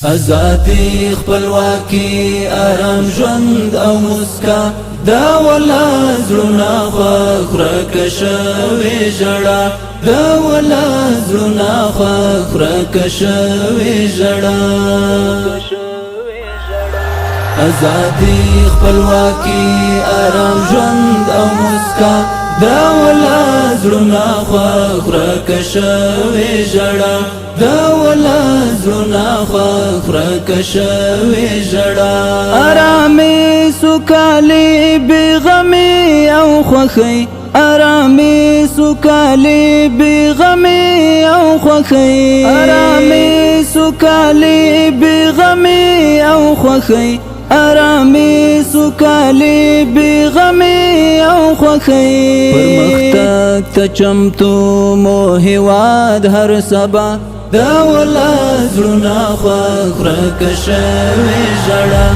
ازادي خپلواکي آرام ژوند او مسکا دا ولا زړونه خوره کشوي ژړا دا ولا زړونه خوره کشوي ژړا ازادي خپلواکي آرام ژوند او مسکا دا ولا زړونه خوره کشوي ژړا دا ولا زړونه خوره کشوي ژړا آرامي سوکالي بغمي او خوخي آرامي سوکالي بغمي او خوخي آرامي سوکالي بغمي او خوخي آرامي سوکالي بغمي او خوخي پرمختګ ته چمتو مو هیواد هر سبا دا ولا زړونه خوره کشوي ژړا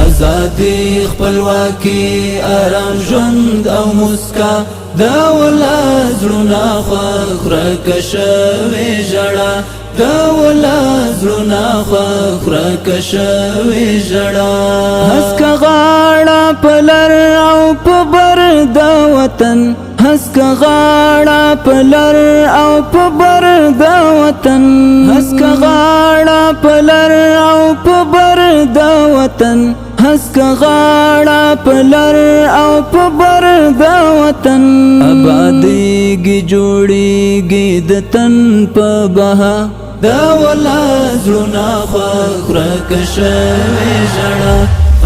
ازادي خپلواکي آرام ژوند او مسکا دا ولا زړونه خوره کشوي ژړا دا ولا زړونه خوره کشوي ژړا هسکه غاړه پلر او په بر د وطن هسکه غاړه پلر او په بر د وطن هسکه غاړه پلر او په بر د وطن هسکه غاړه پلر او په بر د وطن آبادیږي جوړیږي د تن په بها دا ولا زړونه خوره کشوي ژړا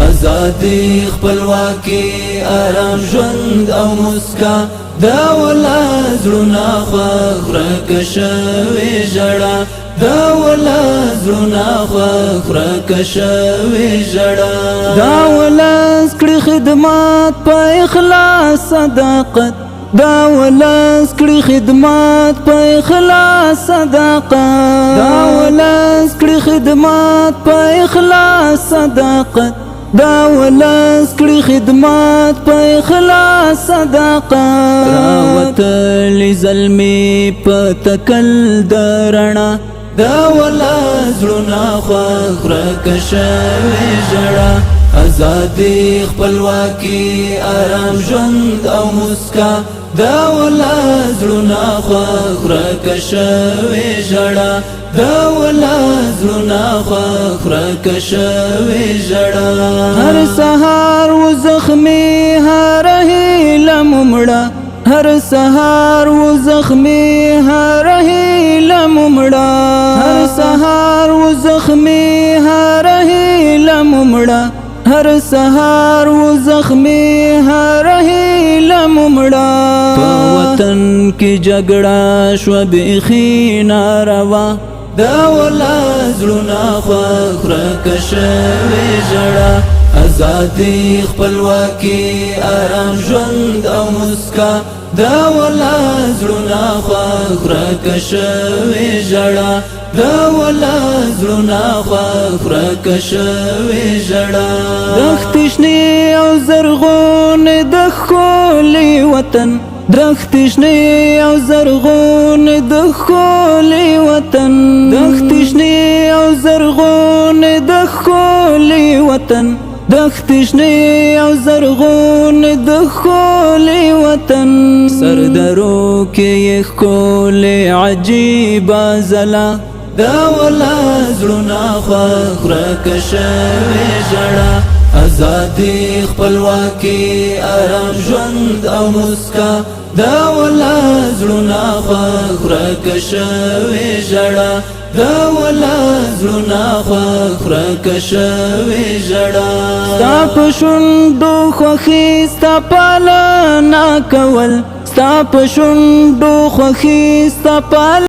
ازادي خپلواکي آرام ژوند او مسکا دا ولا زړونه خوره کشوي ژړا دا ولا زړونه خوره کشوي ژړا دا ولس کړي خدمات په اخلاص صداقت دا ولس کړي خدمات په اخلاص صداقت دا ولس کړي خدمات په اخلاص صداقت دا ولس کړي خدمات په اخلاص صداقت راوتلي زلمي په تکل درنا دا ولا زړونه خوره کشوي ژړا ازادي خپلواکي آرام ژوند او مسکا دا ولا زړونه خوره کشوي ژړا دا ولا زړونه خوره کشوي ژړا هر سهار و زخمي هر هیله ممړه هر سهار و زخمي هر هیله ممړه هر سهار و زخمي هر هیله ممړه هر سهار و زخمي هر هیله ممړه په وطن کې جګړه شو بیخي ناروا دا ولا زړونه خوره کشوي ژړا ازادي خپلواکي آرام ژوند او مسکا دا ولا زړونه خوره کشوي ژړا دا ولا زړونه خوره کشوي ژړا دښتې شنې او زرغون د ښکلي وطن درختې شنې او زرغون د ښکلي وطن دښتې شنې او زرغون د ښکلي وطن دښتې شنې او زرغون د ښکلي وطن سردرو کې ښکلي عجیبه ځلا دا ولا زړونه خوره کشوي ژړا ازادي خپلواکي آرام ژوند او مسکا دا ولا زړونه خوره کشوي ژړا دا ولا زړونه خوره کشوي ژړا ستا په شونډو خوښي ستا پالنه کول ستا په شونډو خوښي ستا